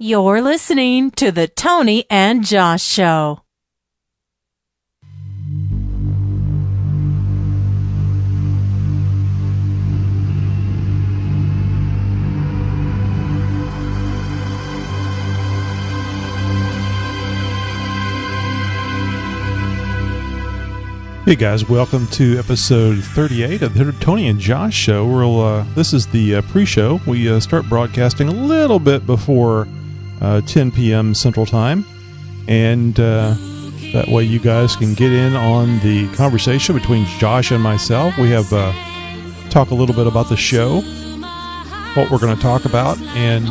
You're listening to the Tony and Josh Show. Hey guys, welcome to episode 38 of the Tony and Josh Show. This is the pre-show. We start broadcasting a little bit before 10 p.m. Central Time, and that way you guys can get in on the conversation between Josh and myself. We have talk a little bit about the show, what we're going to talk about, and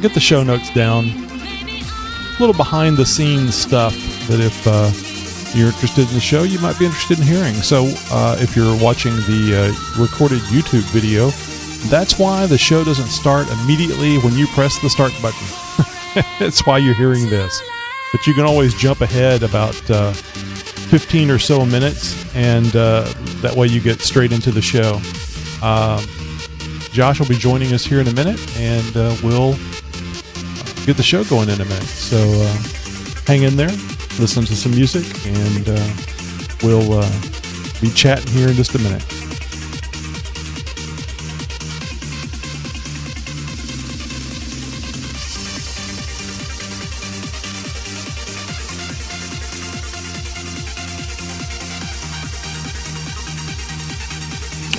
get the show notes down. A little behind-the-scenes stuff that if you're interested in the show, you might be interested in hearing. So if you're watching the recorded YouTube video, that's why the show doesn't start immediately when you press the start button. That's why you're hearing this. But you can always jump ahead about 15 or so minutes, and that way you get straight into the show. Josh will be joining us here in a minute, and we'll get the show going in a minute. So hang in there, listen to some music, and we'll be chatting here in just a minute.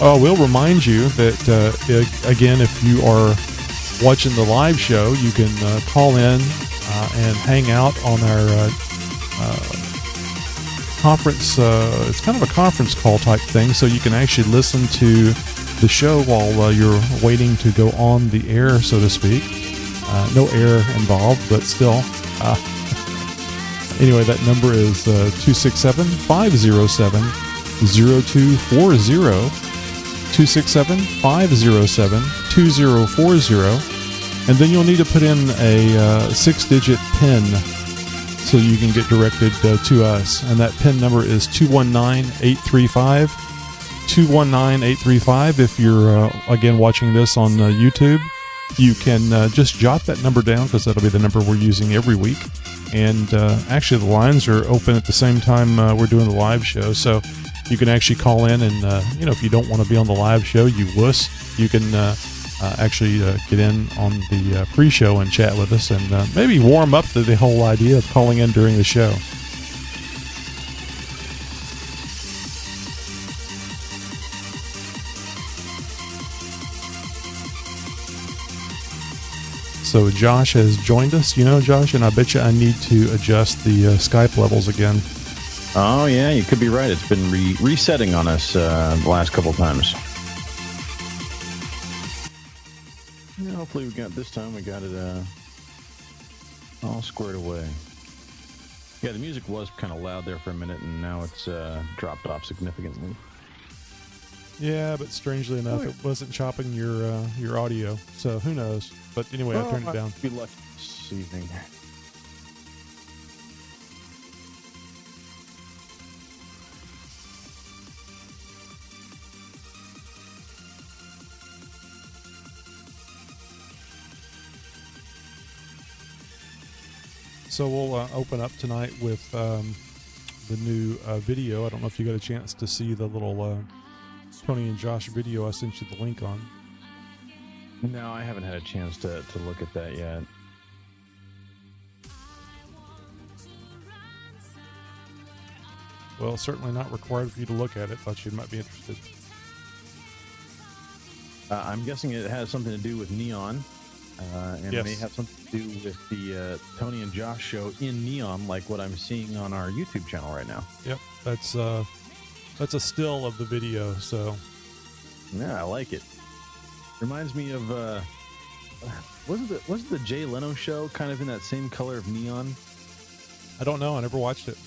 We'll remind you that, again, if you are watching the live show, you can call in and hang out on our conference. It's kind of a conference call type thing, so you can actually listen to the show while you're waiting to go on the air, so to speak. No air involved, but still. Anyway, that number is 267-507-0240. 267-507-2040, and then you'll need to put in a 6-digit PIN so you can get directed to us, and that PIN number is 219-835. 219-835. If you're again watching this on YouTube, you can just jot that number down, because that'll be the number we're using every week. And actually the lines are open at the same time we're doing the live show, so you can actually call in, and if you don't want to be on the live show, you wuss, you can actually get in on the pre-show and chat with us, and maybe warm up to the whole idea of calling in during the show. So Josh has joined us, Josh, and I bet you I need to adjust the Skype levels again. Oh, yeah, you could be right. It's been resetting on us the last couple times. Yeah, hopefully this time we got it all squared away. Yeah, the music was kind of loud there for a minute, and now it's dropped off significantly. Yeah, but strangely enough, it wasn't chopping your audio, so who knows? But anyway, I turned it down. Good luck this evening. So we'll open up tonight with the new video. I don't know if you got a chance to see the little Tony and Josh video I sent you the link on. No, I haven't had a chance to look at that yet. Well, certainly not required for you to look at it. Thought you might be interested. I'm guessing it has something to do with neon. And yes. May have something to do with the Tony and Josh show in neon, like what I'm seeing on our YouTube channel right now. Yep, that's a still of the video. So yeah, I like it. Reminds me of wasn't the Jay Leno show kind of in that same color of neon? I don't know. I never watched it.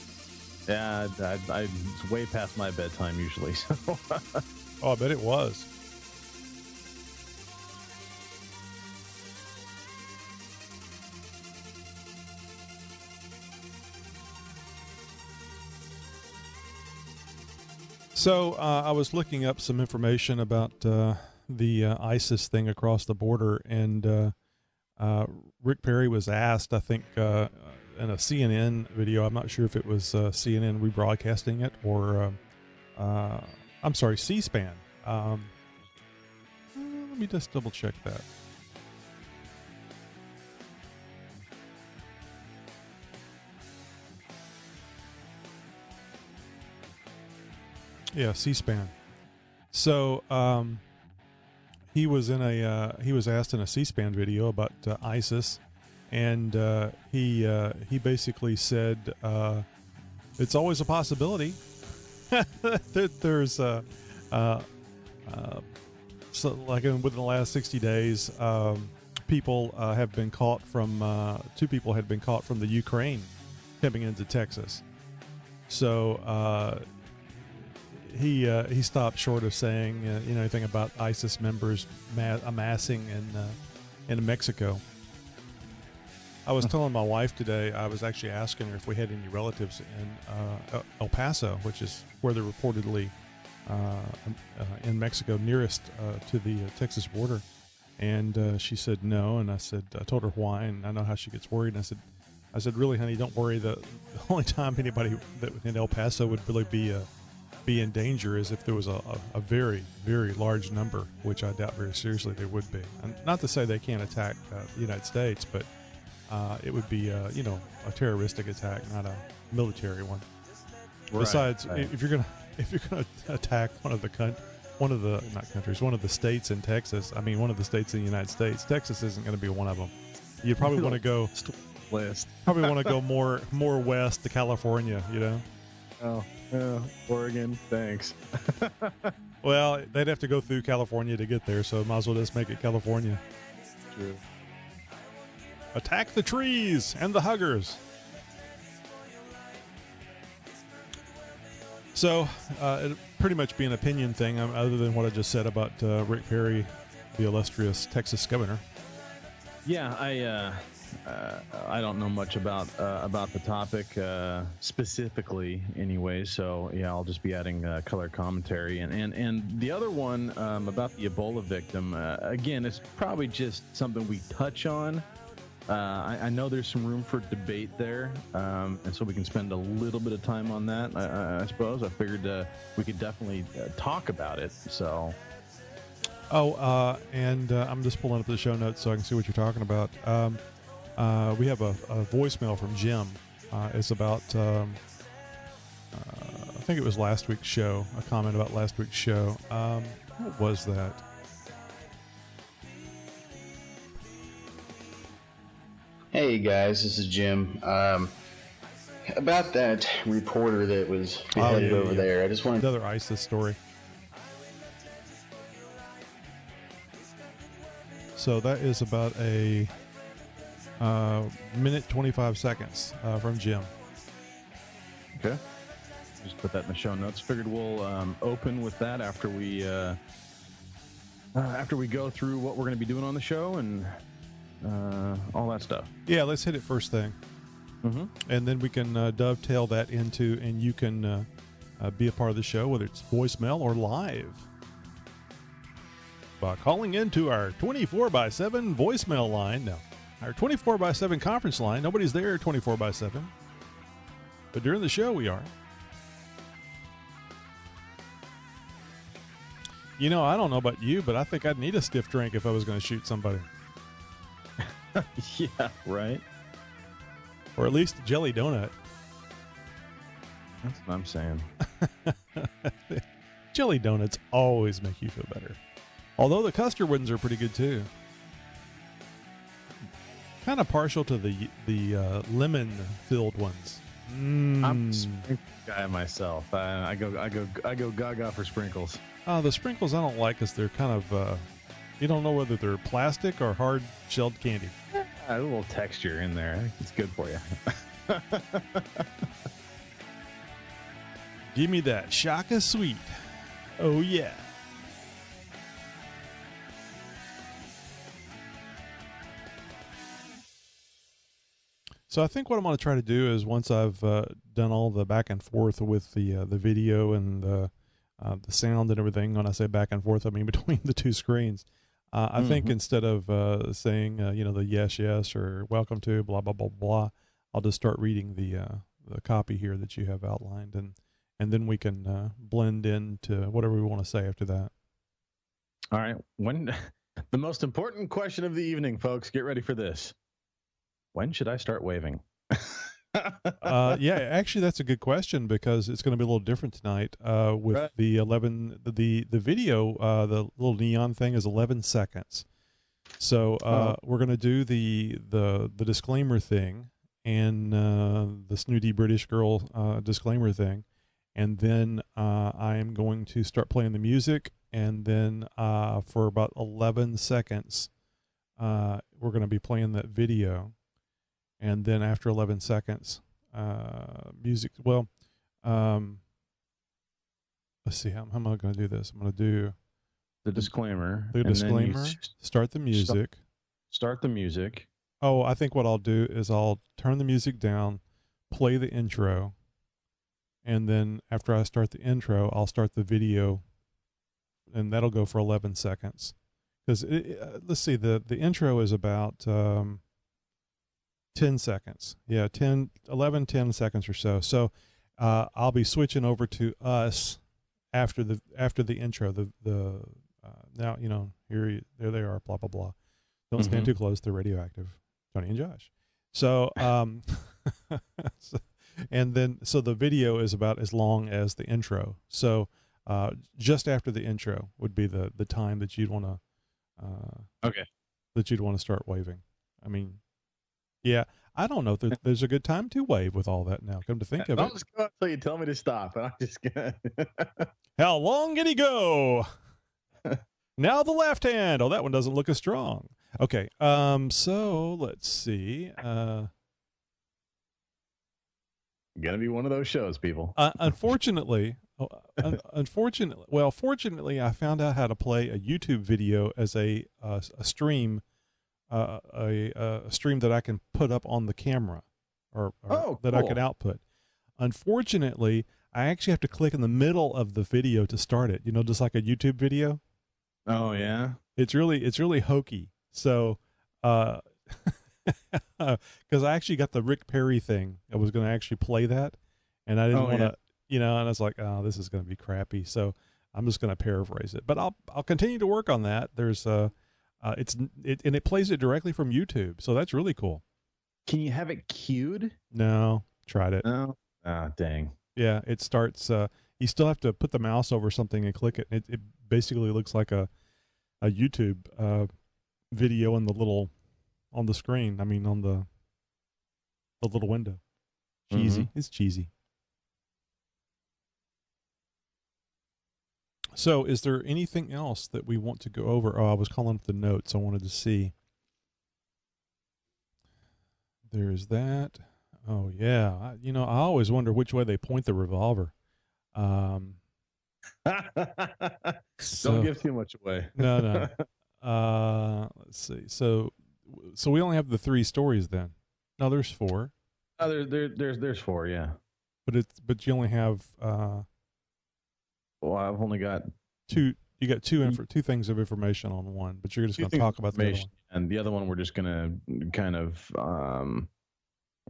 Yeah, it's way past my bedtime usually. So. Oh, I bet it was. So I was looking up some information about the ISIS thing across the border, and Rick Perry was asked, I think, in a CNN video. I'm not sure if it was CNN rebroadcasting it or, I'm sorry, C-SPAN. Let me just double check that. Yeah, C-SPAN. So he was asked in a C-SPAN video about ISIS, and he basically said it's always a possibility that there's so like within the last 60 days, people have been caught from 2 people had been caught from the Ukraine coming into Texas. So he stopped short of saying anything about ISIS members amassing in Mexico. I was telling my wife today, I was actually asking her if we had any relatives in El Paso, which is where they're reportedly in Mexico, nearest to the Texas border. And she said no, and I told her why, and I know how she gets worried. And I said, really, honey, don't worry. The only time anybody that in El Paso would really be in danger is if there was a very, very large number, which I doubt very seriously there would be. And not to say they can't attack the United States, but it would be a terroristic attack, not a military one. Right, besides, right. If you're gonna attack one of the states in Texas, I mean one of the states in the United States, Texas isn't going to be one of them. You'd probably want to go west. Probably want to go more west to California. Oh, Oregon. Thanks. Well, they'd have to go through California to get there, so might as well just make it California. True. Attack the trees and the huggers. So it'd pretty much be an opinion thing, other than what I just said about Rick Perry, the illustrious Texas governor. Yeah, I don't know much about the topic specifically, anyway. So yeah, I'll just be adding color commentary. And the other one about the Ebola victim, again, it's probably just something we touch on. I know there's some room for debate there, and so we can spend a little bit of time on that. I suppose I figured we could definitely talk about it. So. And I'm just pulling up the show notes so I can see what you're talking about. We have a voicemail from Jim. It's about, I think it was last week's show, a comment about last week's show. What was that? Hey guys, this is Jim. About that reporter that was beheaded over there, I just wanted another ISIS story. So that is about a minute 25 seconds from Jim. Okay, just put that in the show notes. Figured we'll open with that after we go through what we're going to be doing on the show and all that stuff. Yeah, let's hit it first thing. Mm-hmm. And then we can dovetail that into, and you can be a part of the show, whether it's voicemail or live, by calling into our 24/7 voicemail line. No, our 24/7 conference line. Nobody's there 24/7, but during the show we are. I don't know about you, but I think I'd need a stiff drink if I was going to shoot somebody. Yeah, right. Or at least a jelly donut. That's what I'm saying. Jelly donuts always make you feel better. Although the custard ones are pretty good too. Kind of partial to the lemon-filled ones. I'm a sprinkle guy myself. I go gaga for sprinkles. The sprinkles I don't like because they're kind of you don't know whether they're plastic or hard shelled candy. A little texture in there. I think it's good for you. Give me that Shaka Sweet. Oh yeah. So I think what I'm going to try to do is, once I've done all the back and forth with the video and the sound and everything, when I say back and forth, I mean between the two screens, I think instead of saying the yes yes or welcome to blah blah blah blah, I'll just start reading the copy here that you have outlined, and then we can blend into whatever we want to say after that. All right. When the most important question of the evening, folks, get ready for this. When should I start waving? Yeah, actually, that's a good question because it's going to be a little different tonight with Right. the video. The little neon thing is 11 seconds. So we're going to do the disclaimer thing and the snooty British girl disclaimer thing, and then I am going to start playing the music, and then for about 11 seconds, we're going to be playing that video. And then after 11 seconds, music. Well, let's see. How am I going to do this? I'm going to do the disclaimer. the disclaimer. Start the music. Start the music. Oh, I think what I'll do is I'll turn the music down, play the intro, and then after I start the intro, I'll start the video, and that'll go for 11 seconds. Because let's see, the intro is about 10 seconds. Yeah, 10 seconds or so. So I'll be switching over to us after the intro. Now, there they are, blah, blah, blah. Don't stand too close. They're radioactive. Tony and Josh. So, and then, so the video is about as long as the intro. So just after the intro would be the time that you'd want to, that you'd want to start waving. I mean, yeah, I don't know if there's a good time to wave with all that now. Come to think of I'll it. just go until you tell me to stop. And I'm just gonna. How long did he go? Now the left hand. Oh, that one doesn't look as strong. Okay. So let's see. Gonna be one of those shows, people. Unfortunately, fortunately, I found out how to play a YouTube video as a stream. A stream that I can put up on the camera or that cool. I can output. Unfortunately, I actually have to click in the middle of the video to start it, just like a YouTube video. Oh yeah. It's really hokey. So, because I actually got the Rick Perry thing. I was going to actually play that, and I didn't want to, and I was like, oh, this is going to be crappy. So I'm just going to paraphrase it, but I'll continue to work on that. There's and it plays it directly from YouTube, so that's really cool. Can you have it queued? No, tried it. No. Ah, dang. Yeah, it starts. You still have to put the mouse over something and click it. It basically looks like a YouTube video on the screen. I mean, on the little window. Cheesy. It's cheesy. So, is there anything else that we want to go over? Oh, I was calling up the notes. I wanted to see. There's that. Oh, yeah. I always wonder which way they point the revolver. Don't give too much away. No. Let's see. So we only have the 3 stories then. No, there's 4. There's 4, yeah. But you only have well, I've only got 2. You got 2 things of information on one, but you're just going to talk about the other one. And the other one we're just going to kind of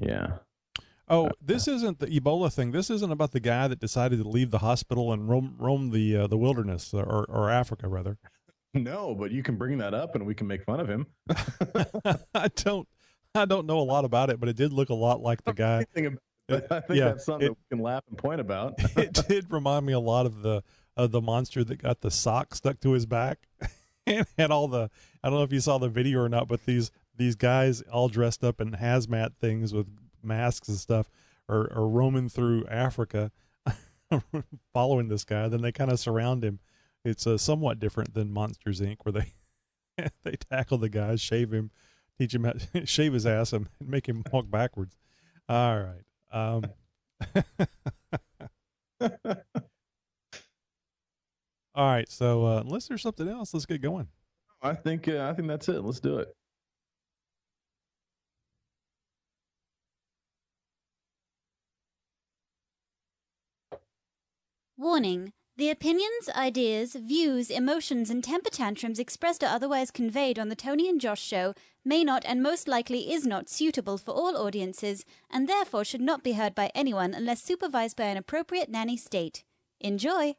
yeah. Oh, this isn't the Ebola thing. This isn't about the guy that decided to leave the hospital and roam the wilderness or Africa rather. No, but you can bring that up and we can make fun of him. I don't know a lot about it, but it did look a lot like the guy. I think that's something that we can laugh and point about. It did remind me a lot of the monster that got the sock stuck to his back and had all the. I don't know if you saw the video or not, but these guys all dressed up in hazmat things with masks and stuff are roaming through Africa, following this guy. Then they kind of surround him. It's somewhat different than Monsters Inc., where they tackle the guy, shave him, teach him how to shave his ass, and make him walk backwards. All right. All right. So unless there's something else, let's get going. I think that's it. Let's do it. Warning, The opinions, ideas, views, emotions, and temper tantrums expressed or otherwise conveyed on the Tony and Josh Show may not and most likely is not suitable for all audiences and therefore should not be heard by anyone unless supervised by an appropriate nanny state. Enjoy!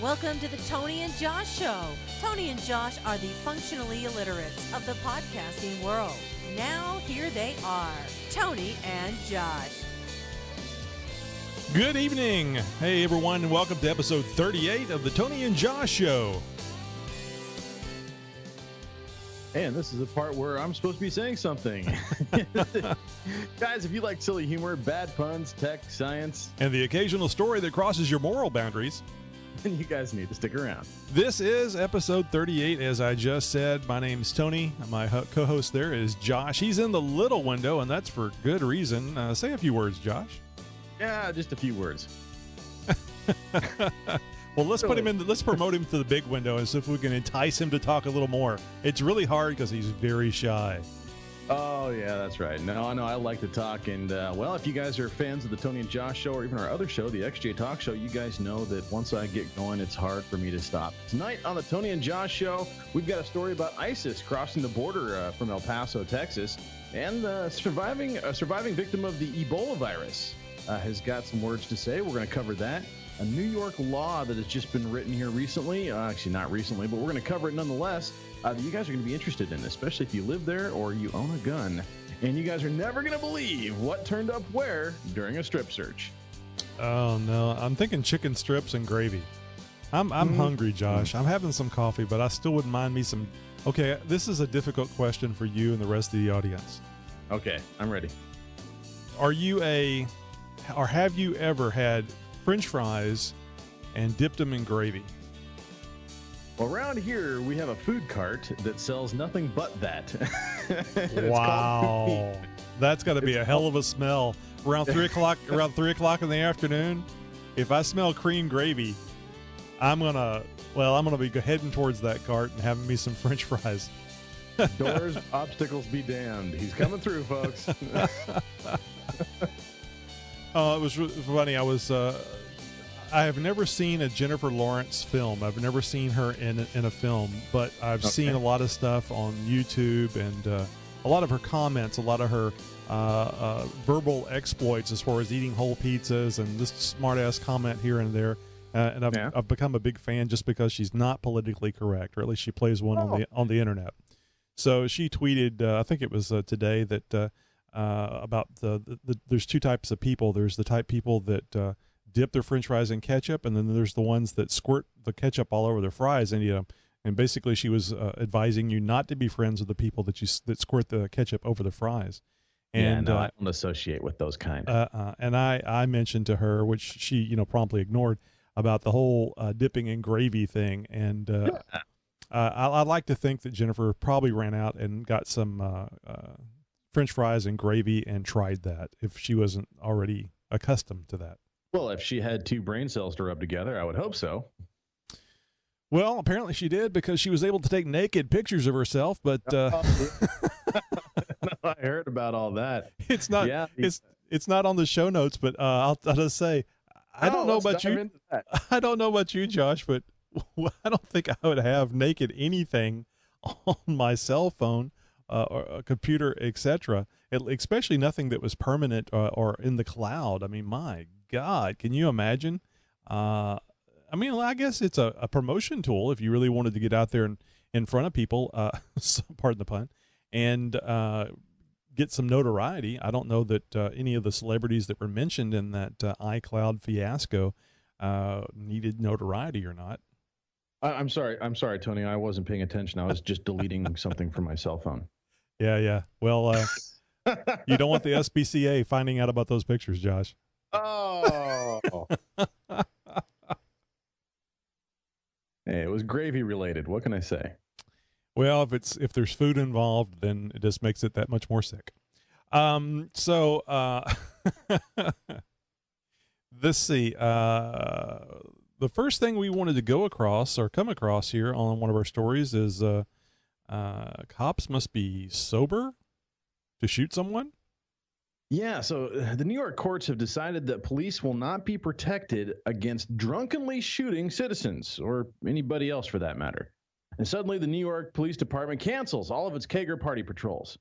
Welcome to the Tony and Josh Show. Tony and Josh are the functionally illiterates of the podcasting world. Now, here they are, Tony and Josh. Good evening. Hey, everyone, and welcome to episode 38 of the Tony and Josh Show. And this is the part where I'm supposed to be saying something. Guys, if you like silly humor, bad puns, tech, science, And the occasional story that crosses your moral boundaries, then you guys need to stick around. this is episode 38, as I just said. My name's Tony. My co-host there is Josh. He's in the little window, and that's for good reason. Say a few words, Josh. Yeah, just a few words. Well, let's put him in. Let's promote him to the big window and see if we can entice him to talk a little more. It's really hard because he's very shy. Oh, yeah, that's right. No, I like to talk. And, well, if you guys are fans of the Tony and Josh Show or even our other show, the XJ Talk Show, you guys know that once I get going, it's hard for me to stop. Tonight on the Tony and Josh Show, we've got a story about ISIS crossing the border from El Paso, Texas, and a surviving victim of the Ebola virus has got some words to say. We're going to cover that. A New York law that has just been written here recently, actually not recently, but we're going to cover it nonetheless, that you guys are going to be interested in, especially if you live there or you own a gun. And you guys are never going to believe what turned up where during a strip search. Oh, no. I'm thinking chicken strips and gravy. I'm hungry, Josh. I'm having some coffee, but I still wouldn't mind me some... Okay, this is a difficult question for you and the rest of the audience. Okay, I'm ready. Are you or have you ever had French fries and dipped them in gravy? Well, around here, we have a food cart that sells nothing but that. Wow. That's got to be a hell of a smell. Around 3 o'clock in the afternoon, if I smell cream gravy, I'm going to be heading towards that cart and having me some French fries. Doors, obstacles be damned. He's coming through, folks. It was funny. I have never seen a Jennifer Lawrence film. I've never seen her in a film, but I've seen a lot of stuff on YouTube and a lot of her comments, a lot of her verbal exploits as far as eating whole pizzas and this smart-ass comment here and there. And I've become a big fan just because she's not politically correct, or at least she plays one on the internet. So she tweeted, I think it was today, that about there's two types of people. There's the type people that dip their French fries in ketchup, and then there's the ones that squirt the ketchup all over their fries. And basically she was advising you not to be friends with the people that squirt the ketchup over the fries. And I don't associate with those kind. And I mentioned to her, which she promptly ignored, about the whole dipping in gravy thing. And I'd like to think that Jennifer probably ran out and got some French fries and gravy and tried that if she wasn't already accustomed to that. Well, if she had two brain cells to rub together, I would hope so. Well, apparently she did, because she was able to take naked pictures of herself, but I heard about all that. It's not it's not on the show notes, but I'll just say I don't know about you. I don't know about you, Josh, but I don't think I would have naked anything on my cell phone or a computer, etc. Especially nothing that was permanent or in the cloud. I mean, my God, can you imagine? I guess it's a promotion tool if you really wanted to get out there and in front of people, pardon the pun, and get some notoriety. I don't know that any of the celebrities that were mentioned in that iCloud fiasco needed notoriety or not. I'm sorry, Tony. I wasn't paying attention. I was just deleting something from my cell phone. Yeah. Well, you don't want the SPCA finding out about those pictures, Josh. Oh. Hey, it was gravy related. What can I say? Well, if there's food involved, then it just makes it that much more sick. So let's see. The first thing we wanted to come across here on one of our stories is cops must be sober to shoot someone. Yeah, so the New York courts have decided that police will not be protected against drunkenly shooting citizens, or anybody else for that matter. And suddenly, the New York Police Department cancels all of its Kager Party patrols.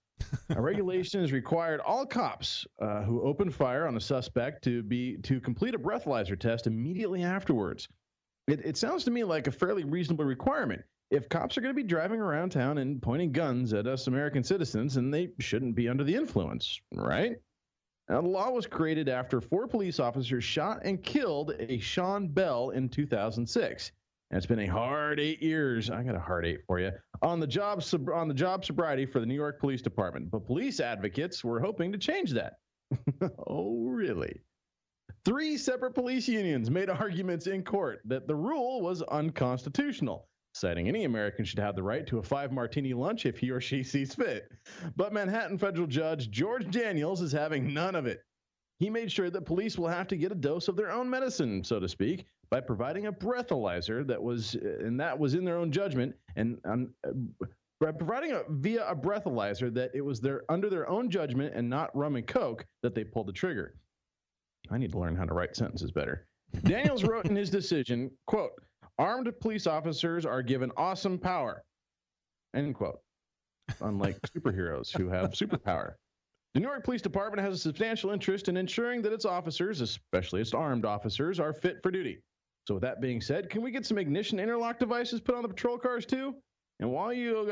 A regulation has required all cops who open fire on a suspect to complete a breathalyzer test immediately afterwards. It sounds to me like a fairly reasonable requirement. If cops are going to be driving around town and pointing guns at us American citizens, then they shouldn't be under the influence, right? Now, the law was created after 4 police officers shot and killed a Sean Bell in 2006. And it's been a hard 8 years. I got a hard 8 for you on the job sobriety for the New York Police Department. But police advocates were hoping to change that. Oh, really? 3 separate police unions made arguments in court that the rule was unconstitutional, citing any American should have the right to a 5-martini lunch if he or she sees fit. But Manhattan federal judge George Daniels is having none of it. He made sure that police will have to get a dose of their own medicine, so to speak, by providing a breathalyzer that was in their own judgment, and by providing via a breathalyzer that it was under their own judgment and not rum and coke that they pulled the trigger. I need to learn how to write sentences better. Daniels wrote in his decision, quote, "Armed police officers are given awesome power," end quote, unlike superheroes who have superpower. The New York Police Department has a substantial interest in ensuring that its officers, especially its armed officers, are fit for duty. So with that being said, can we get some ignition interlock devices put on the patrol cars too? And while you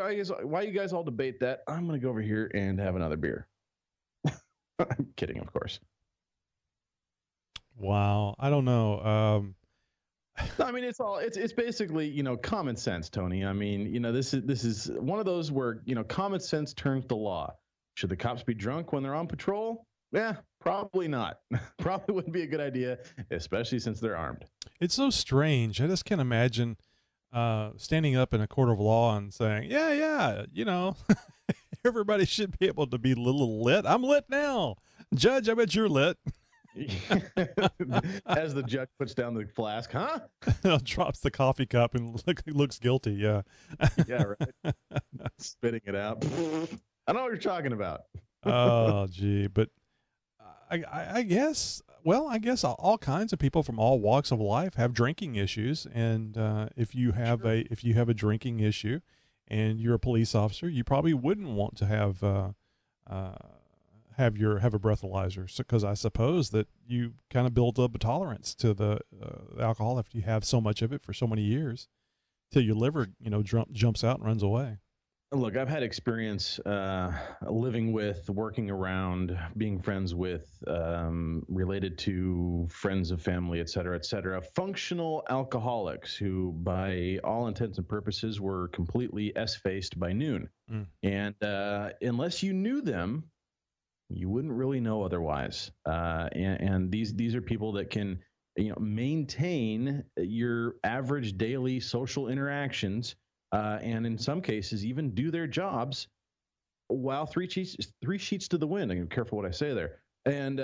guys all debate that, I'm going to go over here and have another beer. I'm kidding, of course. Wow. I don't know. I mean, it's basically, common sense, Tony. I mean, this is one of those where, common sense turns to law. Should the cops be drunk when they're on patrol? Yeah, probably not. Probably wouldn't be a good idea, especially since they're armed. It's so strange. I just can't imagine standing up in a court of law and saying, yeah, everybody should be able to be a little lit. I'm lit now. Judge, I bet you're lit. As the judge puts down the flask, huh? Drops the coffee cup and looks guilty. Yeah. Yeah, right. Spitting it out. I know what you're talking about. Oh, gee. But I guess all kinds of people from all walks of life have drinking issues. And if you have a drinking issue and you're a police officer, you probably wouldn't want to have a breathalyzer, because I suppose that you kind of build up a tolerance to the alcohol if you have so much of it for so many years till your liver, jumps out and runs away. Look, I've had experience living with, working around, being friends with, related to friends of family, et cetera, functional alcoholics who, by all intents and purposes, were completely S-faced by noon. And unless you knew them, you wouldn't really know otherwise. And these are people that can, maintain your average daily social interactions, and in some cases even do their jobs while three sheets to the wind. I'm careful what I say there. And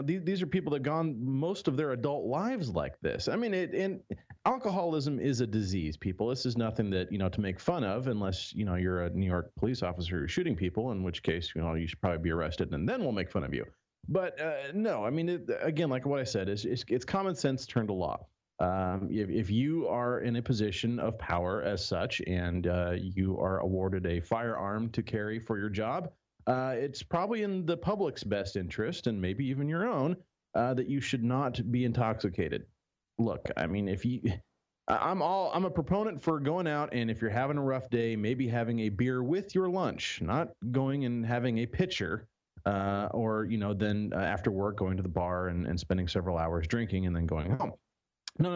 these are people that have gone most of their adult lives like this. I mean, and alcoholism is a disease, people. This is nothing that, to make fun of, unless, you're a New York police officer who's shooting people, in which case, you should probably be arrested, and then we'll make fun of you. But no, I mean, again, like what I said, it's common sense turned to law. If you are in a position of power as such, and you are awarded a firearm to carry for your job, it's probably in the public's best interest, and maybe even your own, that you should not be intoxicated. Look, I mean, I'm a proponent for going out, and if you're having a rough day, maybe having a beer with your lunch, not going and having a pitcher, or then after work going to the bar and spending several hours drinking and then going home. No.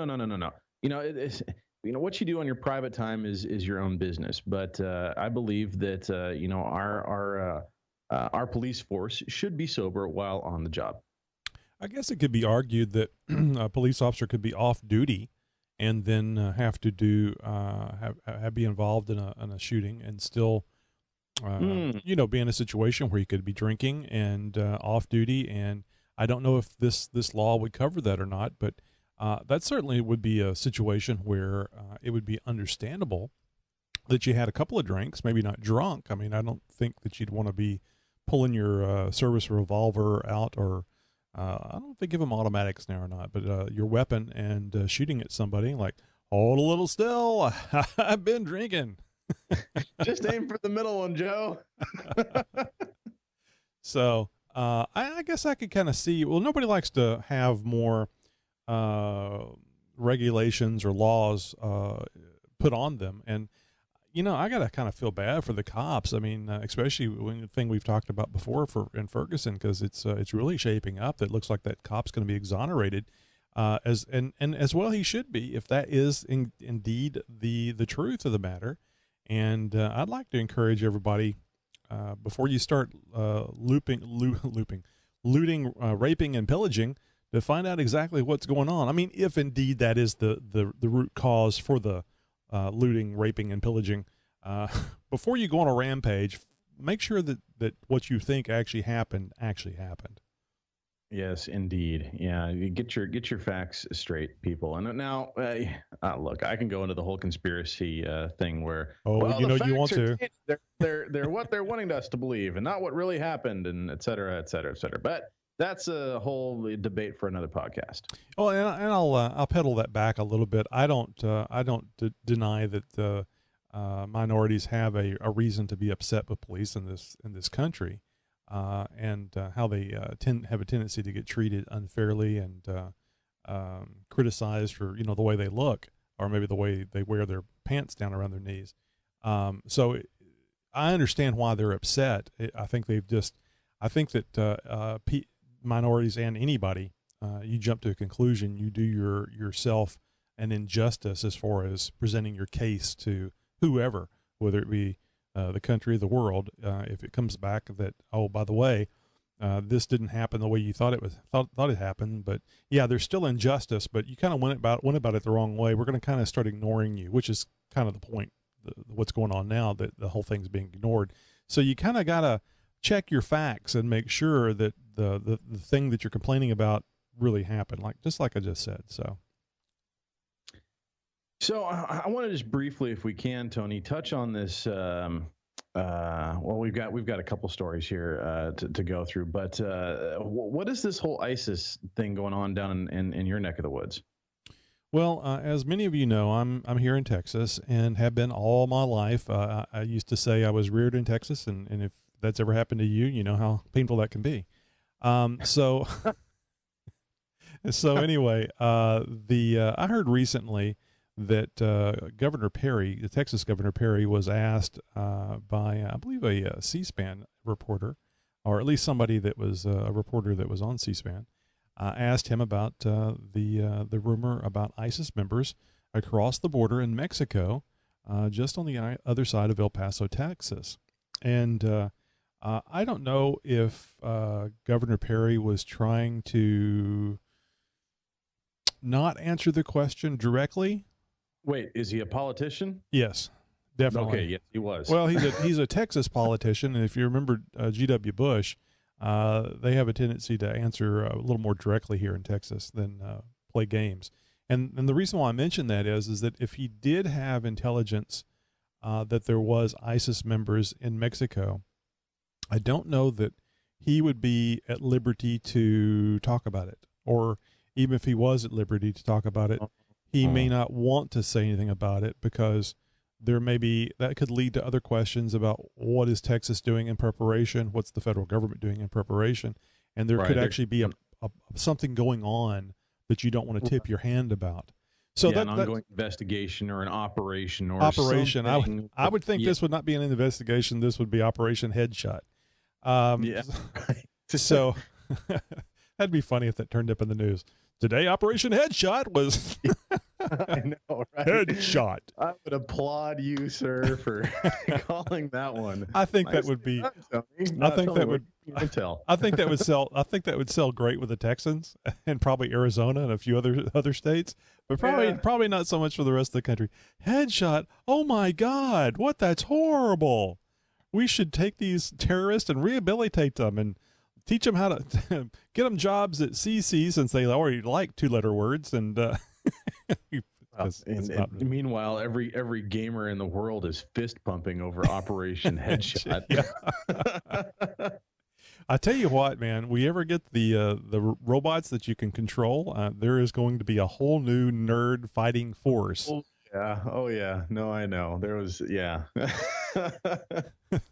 What you do on your private time is your own business. But I believe that our police force should be sober while on the job. I guess it could be argued that a police officer could be off duty and then have to be involved in a shooting and still, be in a situation where he could be drinking and off duty. And I don't know if this law would cover that or not, but that certainly would be a situation where it would be understandable that you had a couple of drinks, maybe not drunk. I mean, I don't think that you'd want to be pulling your service revolver out, or I don't know if they give them automatics now or not, but your weapon and shooting at somebody, like, hold a little still, I've been drinking. Just aim for the middle one, Joe. So I guess I could kind of see, well, nobody likes to have more regulations or laws put on them. And, I got to kind of feel bad for the cops. I mean, especially when the thing we've talked about before in Ferguson, because it's really shaping up that looks like that cop's going to be exonerated, and as well he should be, if that is indeed the truth of the matter. And I'd like to encourage everybody, before you start looting, raping, and pillaging, to find out exactly what's going on. I mean, if indeed that is the root cause for the looting, raping, and pillaging, before you go on a rampage, make sure that what you think actually happened. Yes, indeed. Yeah, you get your facts straight, people. And now, look, I can go into the whole conspiracy thing where, you want to. They're what they're wanting us to believe, and not what really happened, and et cetera, et cetera, et cetera. But that's a whole debate for another podcast. Oh, and I'll pedal that back a little bit. I don't deny that minorities have a reason to be upset with police in this country. And how they have a tendency to get treated unfairly and criticized for the way they look, or maybe the way they wear their pants down around their knees. So I understand why they're upset. I think that minorities and anybody, you jump to a conclusion, you do yourself an injustice as far as presenting your case to whoever, whether it be the country, the world, if it comes back that, oh, by the way, this didn't happen the way you thought it happened, but yeah, there's still injustice, but you kind of went about it the wrong way. We're going to kind of start ignoring you, which is kind of the point, what's going on now, that the whole thing's being ignored. So you kind of got to check your facts and make sure that the thing that you're complaining about really happened, just like I just said. So I want to just briefly, if we can, Tony, touch on this. Well, we've got a couple stories here to go through, but what is this whole ISIS thing going on down in your neck of the woods? Well, as many of you know, I'm here in Texas and have been all my life. I used to say I was reared in Texas, and if that's ever happened to you, you know how painful that can be. So anyway, I heard recently that Governor Perry, the Texas Governor Perry, was asked by, I believe, a C-SPAN reporter, or at least somebody that was a reporter that was on C-SPAN, asked him about the rumor about ISIS members across the border in Mexico, just on the other side of El Paso, Texas. And I don't know if Governor Perry was trying to not answer the question directly. Wait, is he a politician? Yes, definitely. Okay, yes, he was. Well, he's a Texas politician, and if you remember G.W. Bush, they have a tendency to answer a little more directly here in Texas than play games. And the reason why I mention that is that if he did have intelligence that there was ISIS members in Mexico, I don't know that he would be at liberty to talk about it, or even if he was at liberty to talk about it, he may not want to say anything about it, because that could lead to other questions about what is Texas doing in preparation, what's the federal government doing in preparation, and there could actually be something going on that you don't want to tip your hand about. So an ongoing investigation or an operation or operation. Something. I would think this would not be an investigation. This would be Operation Headshot. So that'd be funny if that turned up in the news. Today, Operation Headshot was I know, right? Headshot. I would applaud you, sir, for calling that one. I think that would be. I think that would. I think that would sell. I think that would sell great with the Texans and probably Arizona and a few other states, but probably not so much for the rest of the country. Headshot. Oh my God! What? That's horrible. We should take these terrorists and rehabilitate them and teach them how to get them jobs at CC, since they already like two-letter words. And meanwhile, every gamer in the world is fist pumping over Operation Headshot. I tell you what, man, we ever get the robots that you can control, there is going to be a whole new nerd fighting force. Oh yeah. Oh yeah. No, I know. There was yeah.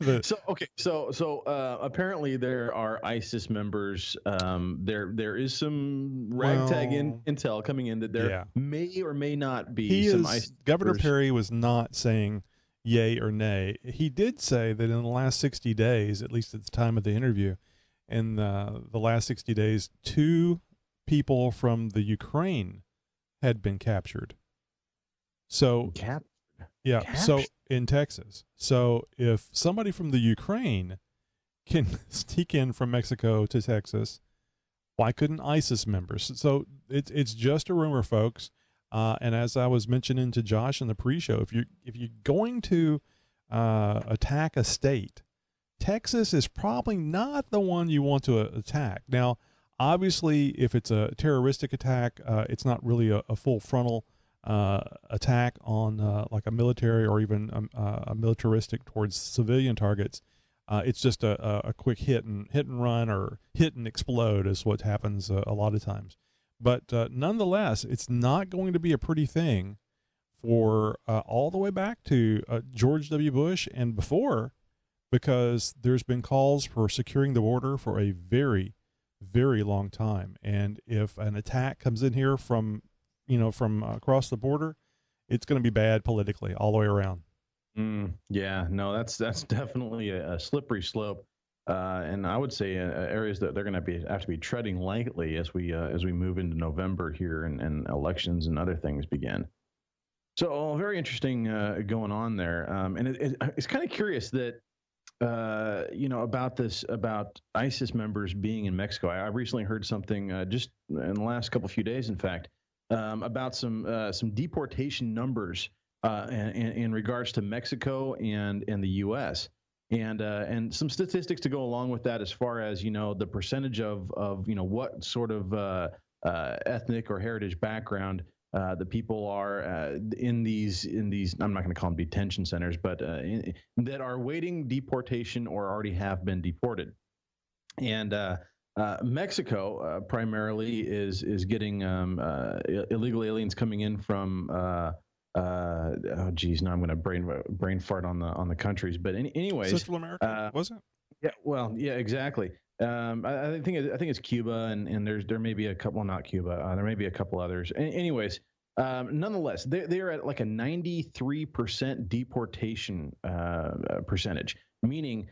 The- So apparently there are ISIS members. There is some ragtag well, intel coming in that there yeah. may or may not be He some is ISIS Governor members. Perry was not saying yay or nay. He did say that in the last 60 days, at least at the time of the interview, in the last 60 days, 2 people from the Ukraine had been captured. So yeah, so in Texas. So if somebody from the Ukraine can sneak in from Mexico to Texas, why couldn't ISIS members? So it's just a rumor, folks. And as I was mentioning to Josh in the pre-show, if you're going to attack a state, Texas is probably not the one you want to attack. Now, obviously, if it's a terroristic attack, it's not really a full frontal attack on like a military or even a militaristic towards civilian targets. It's just a quick hit and run or hit and explode is what happens a lot of times. But nonetheless, it's not going to be a pretty thing for all the way back to George W. Bush and before, because there's been calls for securing the border for a very, very long time. And if an attack comes in here from across the border, it's going to be bad politically all the way around. Yeah, no, that's definitely a slippery slope, and I would say areas that they're going to have to be treading lightly as we move into November here and elections and other things begin. So very interesting going on there, and it's kind of curious that about ISIS members being in Mexico. I recently heard something just in the last few days, in fact, about some deportation numbers in regards to Mexico and the U.S. and some statistics to go along with that, as far as the percentage of what sort of ethnic or heritage background the people are in these. I'm not going to call them detention centers, but that are waiting deportation or already have been deported. And Mexico primarily is getting illegal aliens coming in from. Oh geez, now I'm going to brain fart on the countries. But anyways, Central America, was it? Yeah, well, yeah, exactly. I think it's Cuba, and there may be a couple. Well, not Cuba. There may be a couple others. Anyways, nonetheless, they are at like a 93% deportation percentage, meaning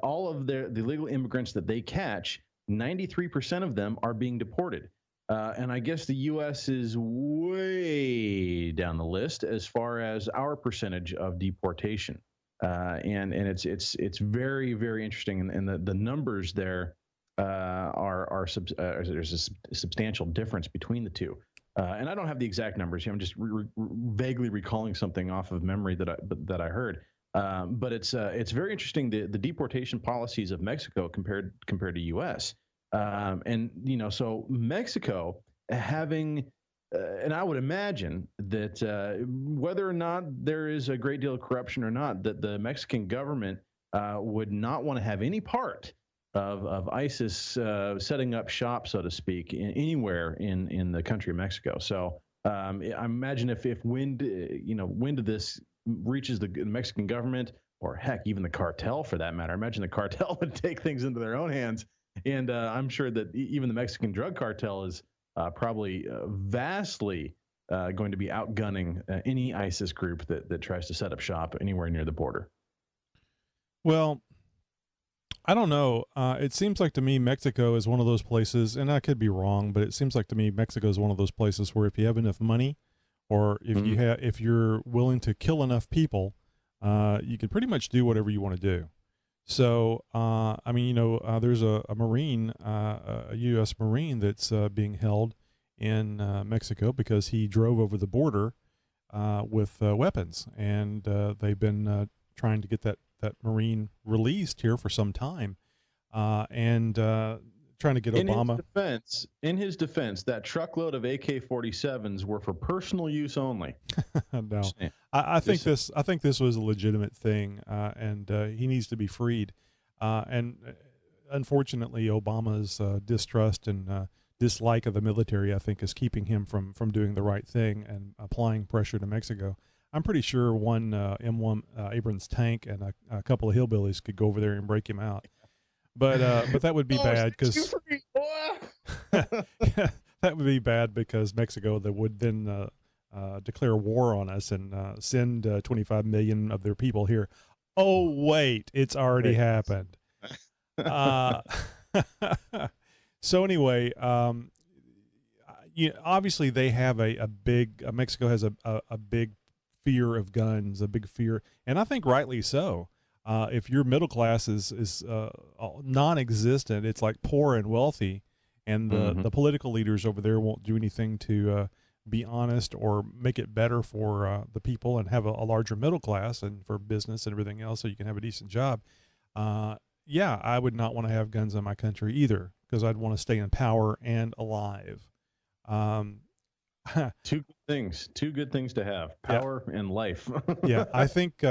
all of the illegal immigrants that they catch, 93% of them are being deported. And I guess the U.S. is way down the list as far as our percentage of deportation. And it's very, very interesting, and the numbers there there's a substantial difference between the two. And I don't have the exact numbers here. I'm just vaguely recalling something off of memory that I heard. But it's very interesting, the deportation policies of Mexico compared to U.S. And so Mexico having. And I would imagine that whether or not there is a great deal of corruption or not, that the Mexican government would not want to have any part of ISIS setting up shop, so to speak, anywhere in the country of Mexico. So I imagine if wind of this reaches the Mexican government, or heck, even the cartel for that matter, I imagine the cartel would take things into their own hands. And I'm sure that even the Mexican drug cartel is probably vastly going to be outgunning any ISIS group that tries to set up shop anywhere near the border. Well, I don't know. It seems like to me Mexico is one of those places, and I could be wrong, but it seems like to me Mexico is one of those places where if you have enough money, or if you're willing to kill enough people, you can pretty much do whatever you want to do. So, I mean, there's a Marine, a U.S. Marine that's being held in Mexico because he drove over the border with weapons, and they've been trying to get that Marine released here for some time, and trying to get Obama. In his defense, that truckload of AK-47s were for personal use only. No, I think this was a legitimate thing, and he needs to be freed. And unfortunately, Obama's distrust and dislike of the military, I think, is keeping him from doing the right thing and applying pressure to Mexico. I'm pretty sure one M1 Abrams tank and a couple of hillbillies could go over there and break him out. But that would be bad because that would be bad because Mexico that would then declare war on us and send 25 million of their people here. Oh wait, it's already happened. So anyway, obviously they have a big Mexico has a big fear of guns, a big fear, and I think rightly so. If your middle class is non-existent, it's like poor and wealthy, and the political leaders over there won't do anything to be honest or make it better for the people and have a larger middle class and for business and everything else so you can have a decent job. Yeah, I would not want to have guns in my country either because I'd want to stay in power and alive. Two good things to have: power and life. Yeah, I think